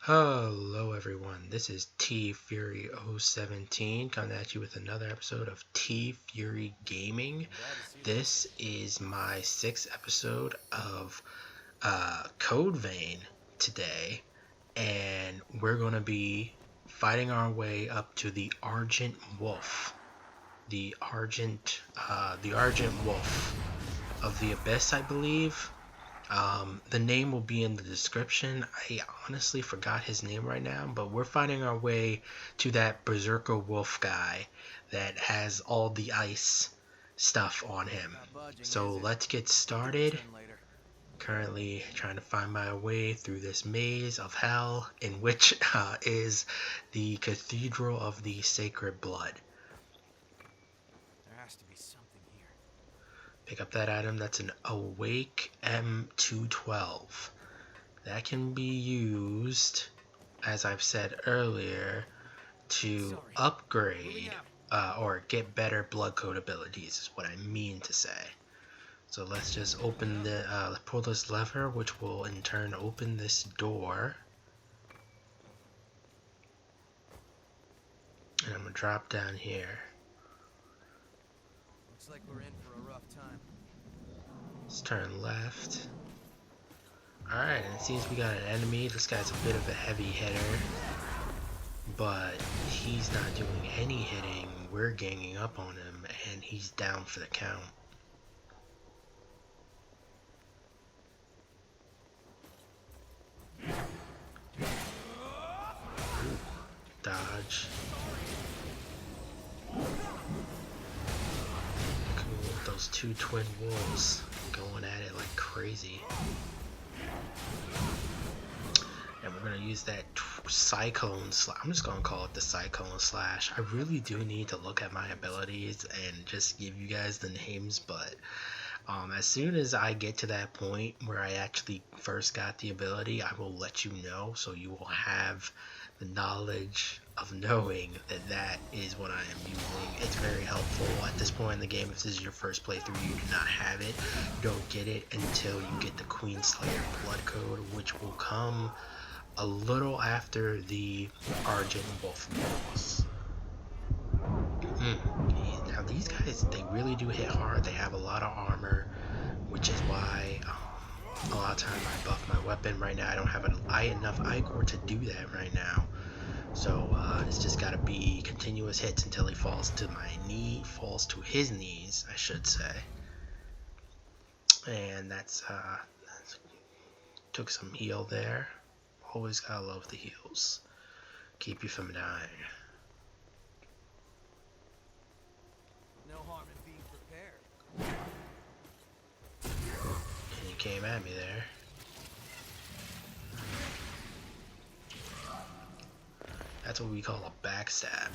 Hello everyone, this is TFury 017 coming at you with another episode of TFury Gaming. This is my 6th episode of Code Vein today, and we're going to be fighting our way up to the Argent Wolf. The Argent Wolf of the Abyss, I believe. The name will be in the description. I honestly forgot his name right now, but we're finding our way to that Berserker wolf guy that has all the ice stuff on him. So let's get started. Currently trying to find my way through this maze of hell, in which is the Cathedral of the Sacred Blood. There has to be something here. Pick up that item. That's an Awake M212. That can be used, as I've said earlier, to upgrade or get better blood code abilities, is what I mean to say. So let's just open pull this lever, which will in turn open this door. And I'm gonna drop down here. Looks like we're in for a rough time. Let's turn left. Alright, and it seems we got an enemy. This guy's a bit of a heavy hitter, but he's not doing any hitting. We're ganging up on him, and he's down for the count. Ooh, dodge. Cool, those two twin wolves going at it like crazy. And we're gonna use that cyclone slash. I'm just gonna call it the cyclone slash. I really do need to look at my abilities and just give you guys the names, but as soon as I get to that point where I actually first got the ability, I will let you know, so you will have the knowledge of knowing that that is what I am using. It's very helpful at this point in the game. If this is your first playthrough, you do not have it. You don't get it until you get the Queen Slayer blood code, which will come a little after the Argent Wolf boss. Now these guys, they really do hit hard. They have a lot of armor, which is why a lot of time I buff my weapon. Right now I don't have enough Igor to do that right now. So it's just gotta be continuous hits until he falls to falls to his knees, I should say. And that's took some heal there. Always gotta love the heals. Keep you from dying. No harm in being prepared. And he came at me there. That's what we call a backstab.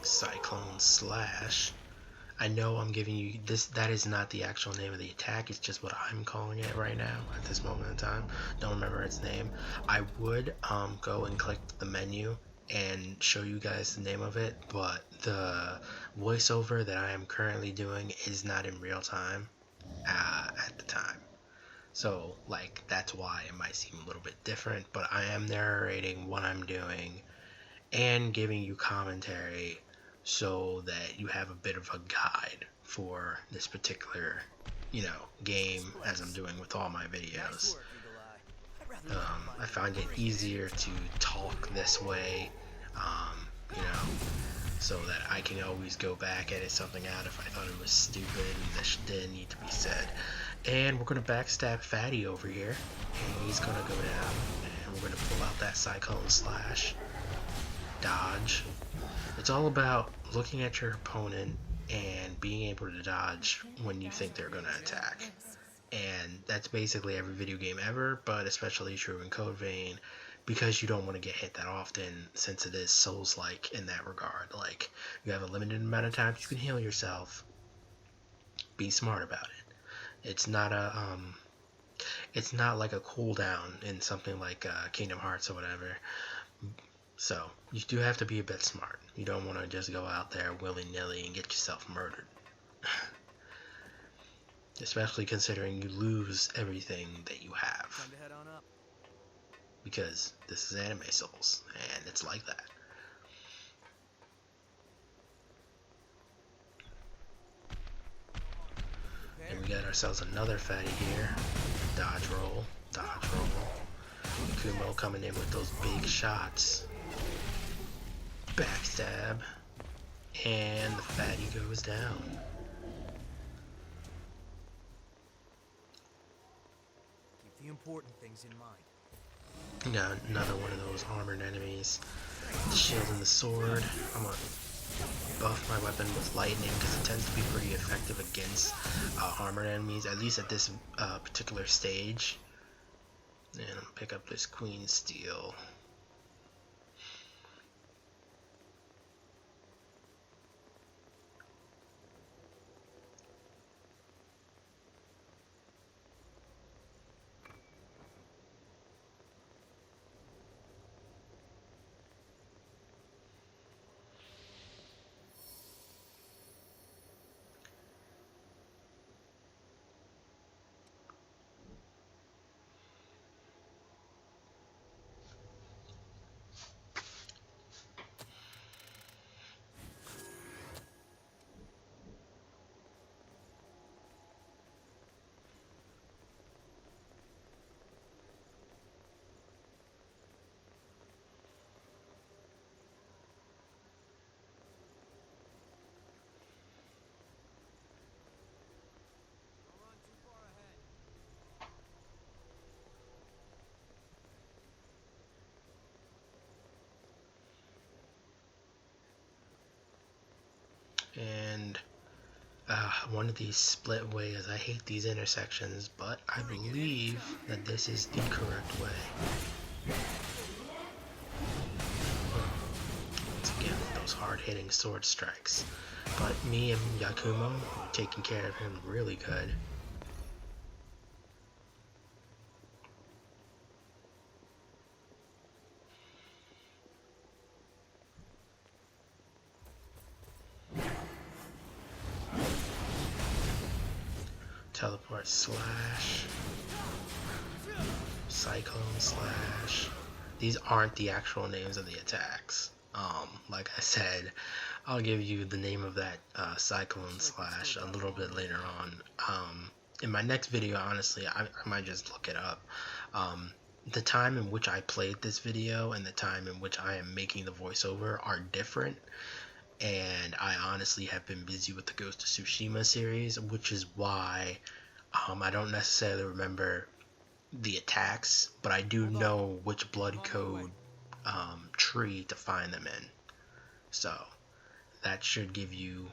Cyclone slash. I know I'm giving you this. That is not the actual name of the attack. It's just what I'm calling it right now at this moment in time. Don't remember its name. I would go and click the menu and show you guys the name of it, but the voiceover that I am currently doing is not in real time at the time. So like that's why it might seem a little bit different, but I am narrating what I'm doing and giving you commentary so that you have a bit of a guide for this particular, game, as I'm doing with all my videos. I find it easier to talk this way, so that I can always go back, edit something out if I thought it was stupid and this didn't need to be said. And we're gonna backstab Fatty over here, and he's gonna go down, and we're gonna pull out that cyclone slash. Dodge. It's all about looking at your opponent and being able to dodge when you think they're going to attack. And that's basically every video game ever, but especially true in Code Vein, because you don't want to get hit that often, since it is Souls-like in that regard. Like, you have a limited amount of times you can heal yourself. Be smart about it. It's not like a cooldown in something like Kingdom Hearts or whatever. So, you do have to be a bit smart. You don't want to just go out there willy-nilly and get yourself murdered. especially considering you lose everything that you have, Time to head on up. because this is Anime Souls, and it's like that. And we got ourselves another fatty here. Dodge roll, dodge roll. Kumo coming in with those big shots. Backstab. And the fatty goes down. Keep the important things in mind. We got another one of those armored enemies. The shield and the sword. I'm gonna buff my weapon with lightning because it tends to be pretty effective against armored enemies, at least at this particular stage. And I'm gonna pick up this Queen Steel. Don't run too far ahead. And one of these split ways. I hate these intersections, but I believe that this is the correct way. Once again, those hard-hitting sword strikes. But me and Yakumo are taking care of him really good. Teleport slash. Cyclone slash. These aren't the actual names of the attacks. Like I said, I'll give you the name of that Cyclone slash a little bit later on. In my next video, honestly, I might just look it up. The time in which I played this video and the time in which I am making the voiceover are different. And I honestly have been busy with the Ghost of Tsushima series, which is why I don't necessarily remember the attacks, but I do know which blood code tree to find them in. So that should give you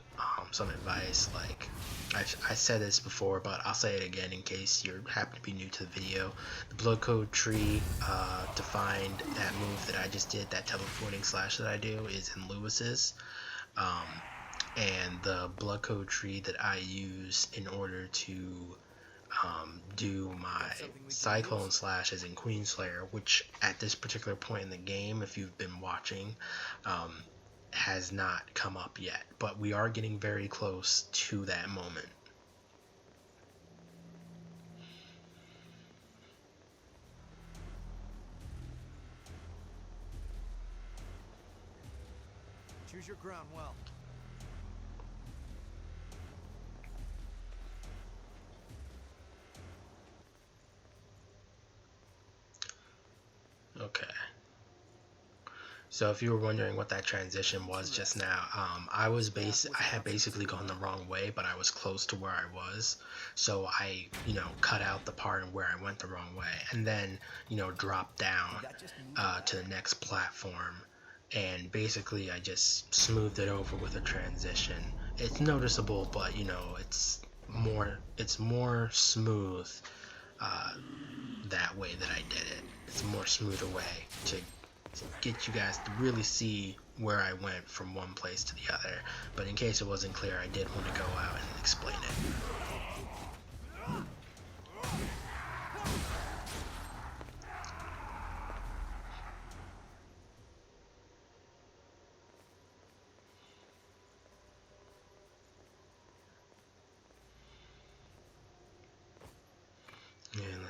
some advice. Like I said this before, but I'll say it again in case you happen to be new to the video. The blood code tree to find that move that I just did, that teleporting slash that I do, is in Lewis's. And the blood code tree that I use in order to do my Cyclone slash is in Queenslayer, which at this particular point in the game, if you've been watching, has not come up yet. But we are getting very close to that moment. Choose your ground well. Okay. So if you were wondering what that transition was just now, I had basically gone the wrong way, but I was close to where I was. So I, cut out the part where I went the wrong way, and then, dropped down to the next platform, and basically I just smoothed it over with a transition. It's noticeable, but it's more smooth that way that I did it. It's a more smoother way to get you guys to really see where I went from one place to the other. But in case it wasn't clear, I did want to go out and explain it.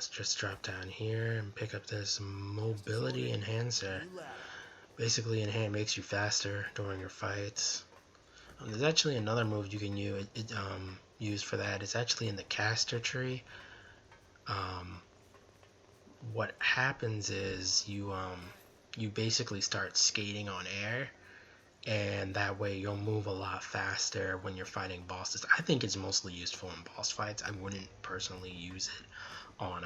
let's just drop down here and pick up this mobility enhancer. Basically, makes you faster during your fights. There's actually another move you can use for that. It's actually in the caster tree. What happens is you basically start skating on air, and that way you'll move a lot faster when you're fighting bosses. I think it's mostly useful in boss fights. I wouldn't personally use it on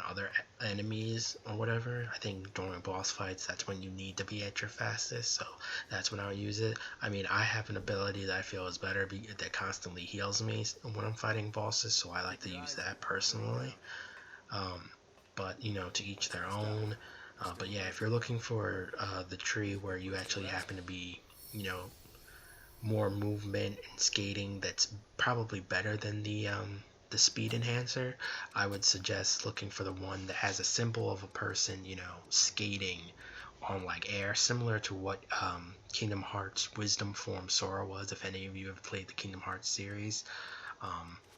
other enemies or whatever. I think during boss fights, that's when you need to be at your fastest, so that's when I'll use it. I mean, I have an ability that I feel is better that constantly heals me when I'm fighting bosses, so I like to use that personally. But you know, to each their own. But yeah, if you're looking for the tree where you actually happen to be, you know, more movement and skating, that's probably better than the speed enhancer, I would suggest looking for the one that has a symbol of a person, you know, skating on like air, similar to what Kingdom Hearts Wisdom Form Sora was. If any of you have played the Kingdom Hearts series,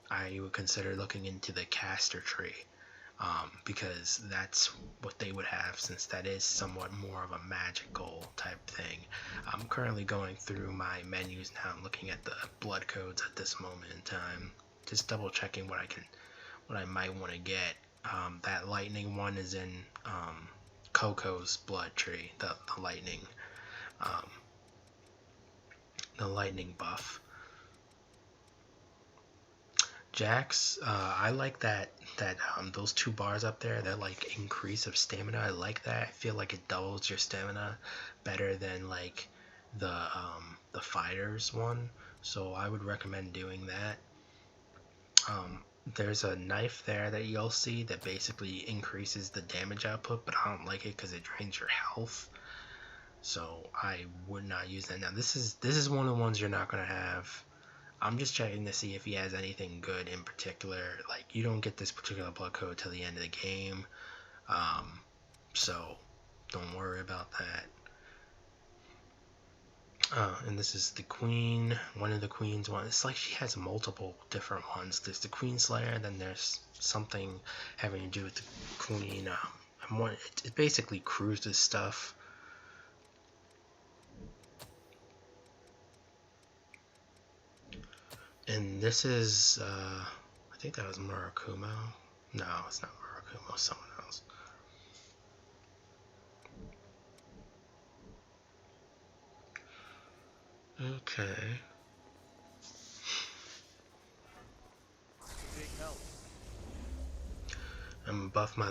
I would consider looking into the caster tree. Because that's what they would have, since that is somewhat more of a magical type thing. I'm currently going through my menus now and looking at the blood codes at this moment in time, just double checking what I might want to get. That lightning one is in Coco's blood tree, the lightning buff. Jax, I like that those two bars up there, they're like increase of stamina. I like that. I feel like it doubles your stamina better than like the fighters one. So I would recommend doing that. There's a knife there that you'll see that basically increases the damage output, but I don't like it because it drains your health. So I would not use that. Now this is one of the ones you're not gonna have. I'm just checking to see if he has anything good in particular. Like, you don't get this particular blood code till the end of the game, so don't worry about that. And this is the queen, one of the queens. It's like she has multiple different ones. There's the Queen Slayer, then there's something having to do with the queen. It basically cruises stuff. And this is, I think that was Murakumo. No, it's not Murakumo, someone else. Okay. I'm gonna buff my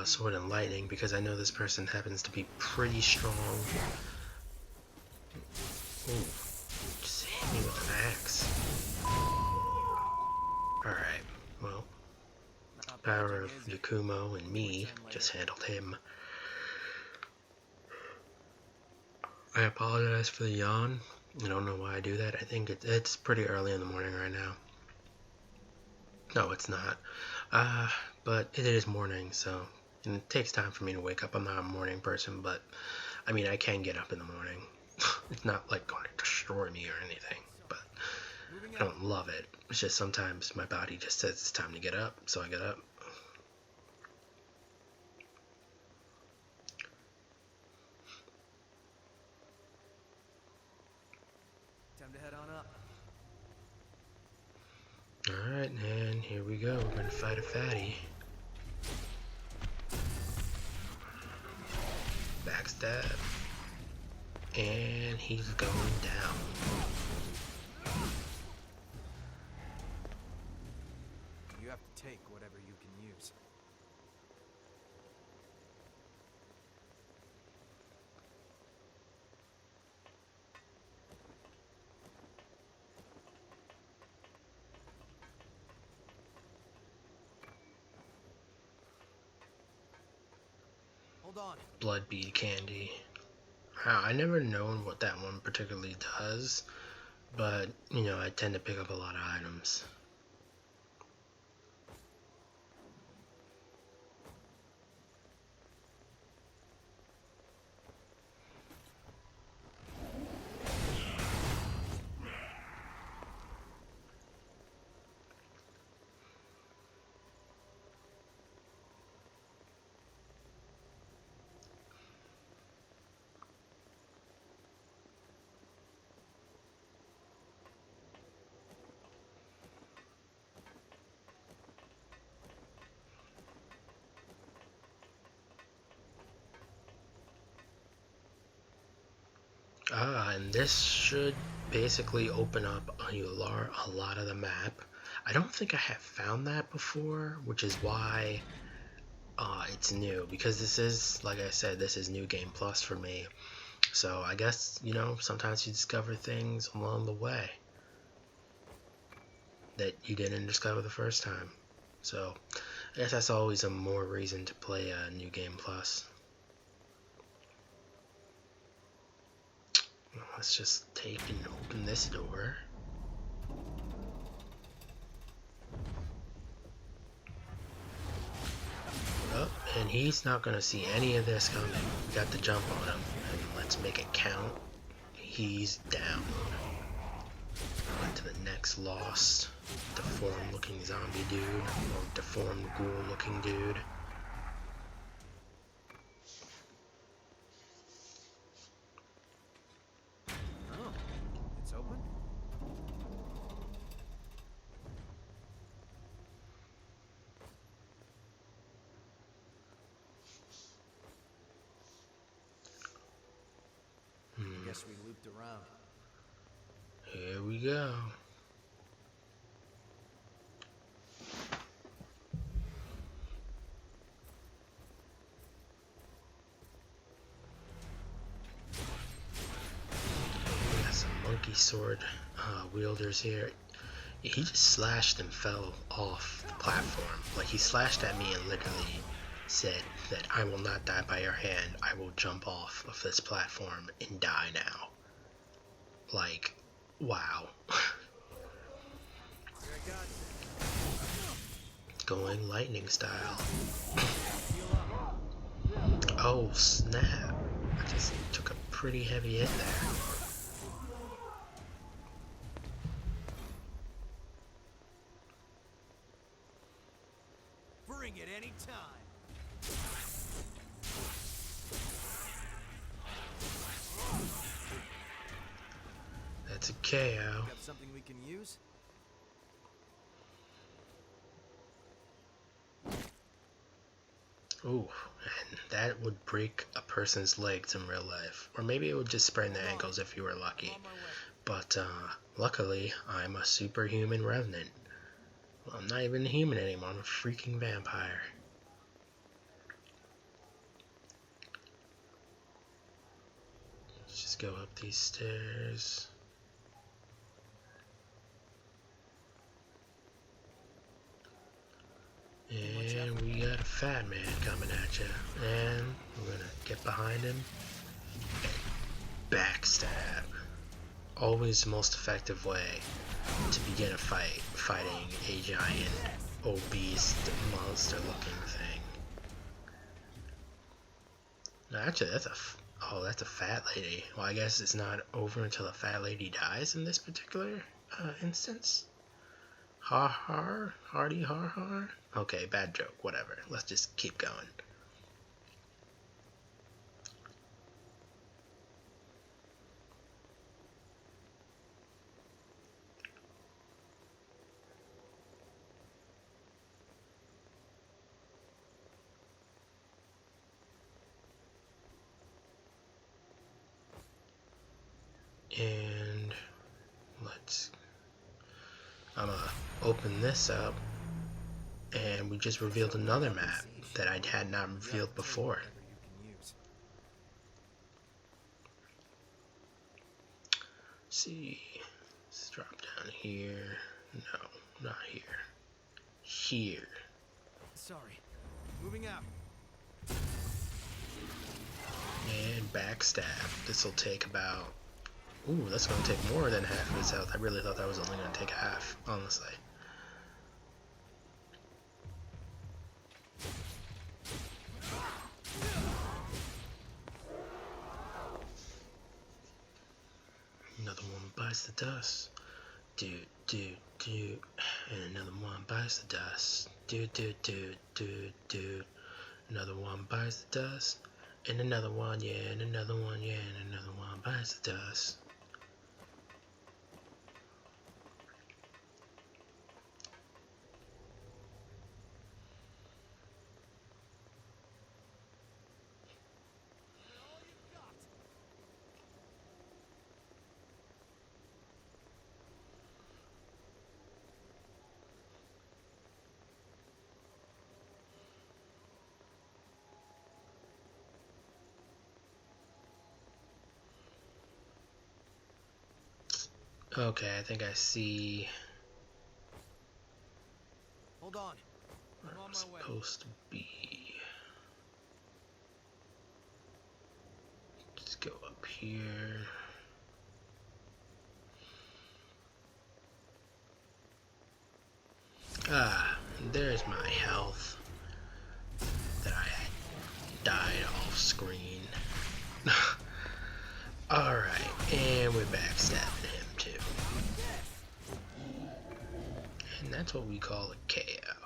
sword and lightning because I know this person happens to be pretty strong. Ooh, just hit me with an axe. Alright, well, power of Yakumo and me just handled him. I apologize for the yawn. I don't know why I do that. I think it's pretty early in the morning right now. No, it's not. But it is morning, so and it takes time for me to wake up. I'm not a morning person, but I mean, I can get up in the morning. It's not like going to destroy me or anything, but I don't love it. It's just sometimes my body just says it's time to get up, so I get up. Time to head on up. Alright, and here we go. We're gonna fight a fatty. Backstab. And he's going down. You have to take whatever you can use. Hold on. Blood bead candy. Wow, I never known what that one particularly does, but you know, I tend to pick up a lot of items. And this should basically open up a lot of the map. I don't think I have found that before, which is why it's new, because this is, like I said, this is New Game Plus for me. So I guess, you know, sometimes you discover things along the way that you didn't discover the first time. So I guess that's always a more reason to play a New Game Plus. Let's just take and open this door. Oh, and he's not going to see any of this coming. We got the jump on him, and let's make it count. He's down. On to the next lost, deformed looking zombie dude, or deformed ghoul looking dude. Oh, it's open? Guess we looped around. Here we go. We got some monkey sword wielders here. He just slashed and fell off the platform. Like, he slashed at me and literally said that I will not die by your hand. I will jump off of this platform and die now. Like, wow. Going lightning style. Oh, snap. I just took a pretty heavy hit there. Bring it any time. That's a KO. Got something we can use? Ooh, and that would break a person's legs in real life. Or maybe it would just sprain the ankles if you were lucky. But luckily, I'm a superhuman revenant. Well, I'm not even a human anymore, I'm a freaking vampire. Let's just go up these stairs. And we got a fat man coming at you. And we're gonna get behind him and backstab. Always the most effective way to begin a fight, fighting a giant, obese, monster-looking thing. No, actually, that's a fat lady. Well, I guess it's not over until the fat lady dies in this particular instance. Har har, hardy har har. Okay, bad joke. Whatever. Let's just keep going. And I'm gonna open this up, and we just revealed another map that I had not revealed before. Let's see, let's drop down here. No, not here. Here. Sorry. Moving out. And backstab. This will take about... Ooh, that's going to take more than half of his health. I really thought that was only going to take half, honestly. Another one bites the dust. Dude. And another one bites the dust. Dude. Another one bites the dust. And another one, yeah, and another one, yeah, and another one bites the dust. Okay, I think I see Hold on. where I'm on I'm my way. supposed to be. Let's go up here. Ah, there's my health that I had died off screen. Alright, and we're backstabbing him too. And that's what we call a KO.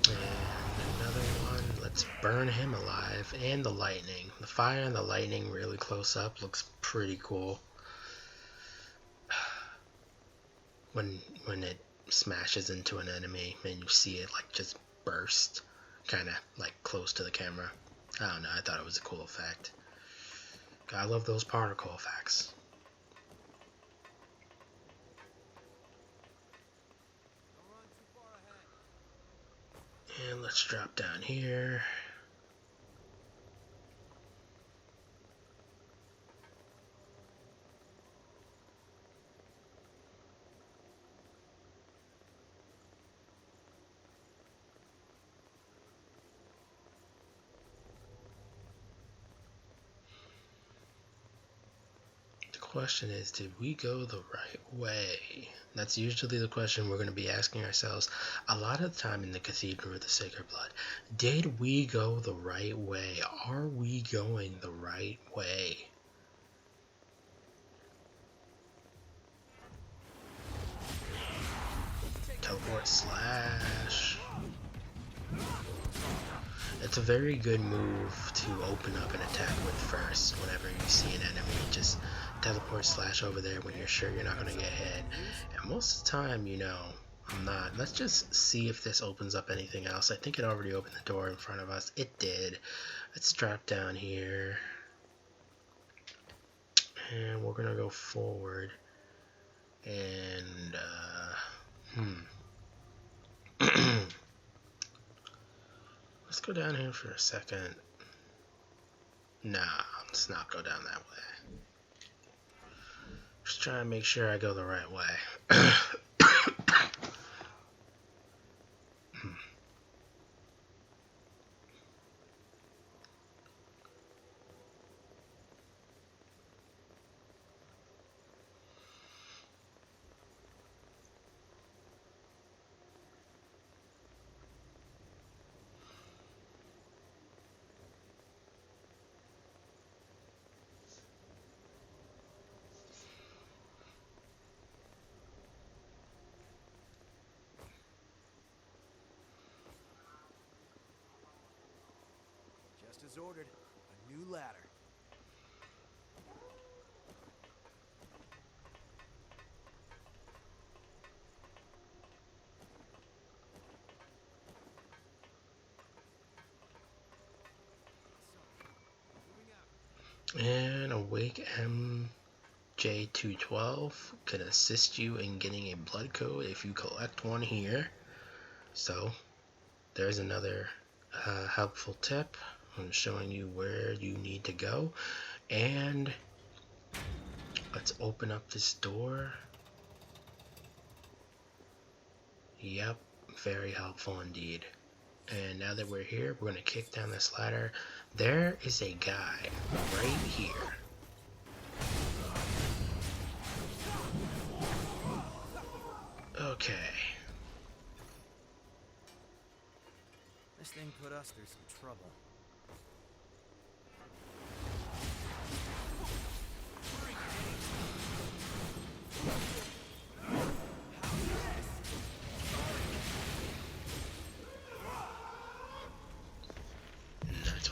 And another one. Let's burn him alive. And the lightning. The fire and the lightning really close up looks pretty cool. When it smashes into an enemy and you see it like just burst, kind of like close to the camera. I don't know. I thought it was a cool effect. I love those particle effects. And let's drop down here. The question is, did we go the right way? That's usually the question we're going to be asking ourselves a lot of the time in the Cathedral of the Sacred Blood. Did we go the right way? Are we going the right way? Teleport slash. It's a very good move to open up and attack with first whenever you see an enemy. Just teleport slash over there when you're sure you're not going to get hit. And most of the time, you know, I'm not. Let's just see if this opens up anything else. I think it already opened the door in front of us. It did. Let's drop down here. And we're going to go forward. And, let's go down here for a second. Nah, let's not go down that way. Just trying to make sure I go the right way. Just as ordered. A new ladder. And Awake MJ212 can assist you in getting a blood code if you collect one here. So there's another helpful tip on showing you where you need to go. And let's open up this door. Yep, very helpful indeed. And now that we're here, we're going to kick down this ladder. There is a guy right here. Okay. This thing put us through some trouble.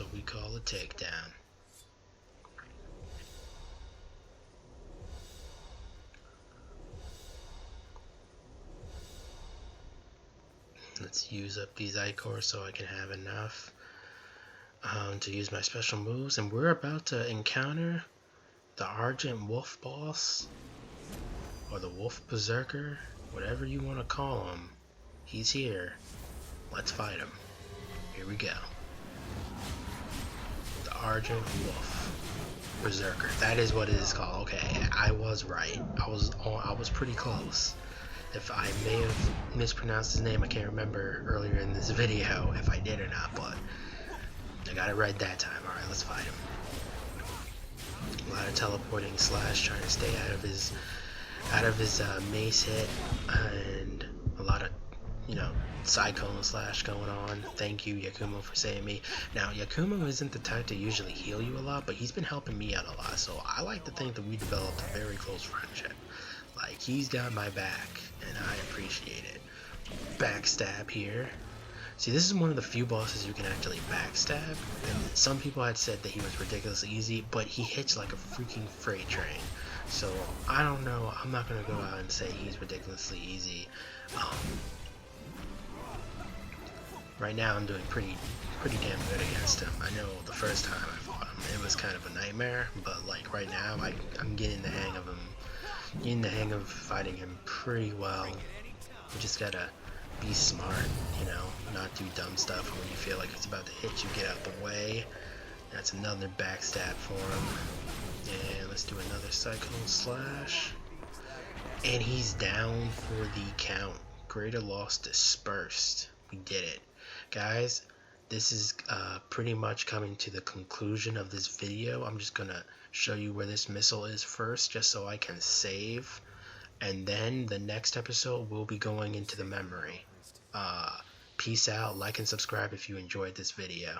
what we call a takedown. Let's use up these ichors so I can have enough to use my special moves. And we're about to encounter the Argent Wolf Boss, or the Wolf Berserker, whatever you want to call him. He's here. Let's fight him. Here we go. The Argent Wolf Berserker. That is what it is called. Okay, I was right. I was pretty close. If I may have mispronounced his name, I can't remember earlier in this video if I did or not, but I got it right that time. Alright, let's fight him. A lot of teleporting slash, trying to stay out of his mace hit, and a lot of, Cyclone slash going on. Thank you, Yakumo, for saving me. Now, Yakumo isn't the type to usually heal you a lot, but he's been helping me out a lot, so I like to think that we developed a very close friendship. Like, he's got my back, and I appreciate it. Backstab here. See, this is one of the few bosses you can actually backstab, and some people had said that he was ridiculously easy, but he hits like a freaking freight train. So, I don't know, I'm not going to go out and say he's ridiculously easy. Right now I'm doing pretty damn good against him. I know the first time I fought him, it was kind of a nightmare, but like right now, I'm getting the hang of him. Getting the hang of fighting him pretty well. You just gotta be smart, not do dumb stuff. When you feel like it's about to hit you, get out the way. That's another backstab for him. And let's do another Cyclone Slash. And he's down for the count. Greater loss dispersed. We did it. Guys, this is pretty much coming to the conclusion of this video. I'm just gonna show you where this missile is first, just so I can save, and then the next episode will be going into the memory. Peace out, like and subscribe if you enjoyed this video.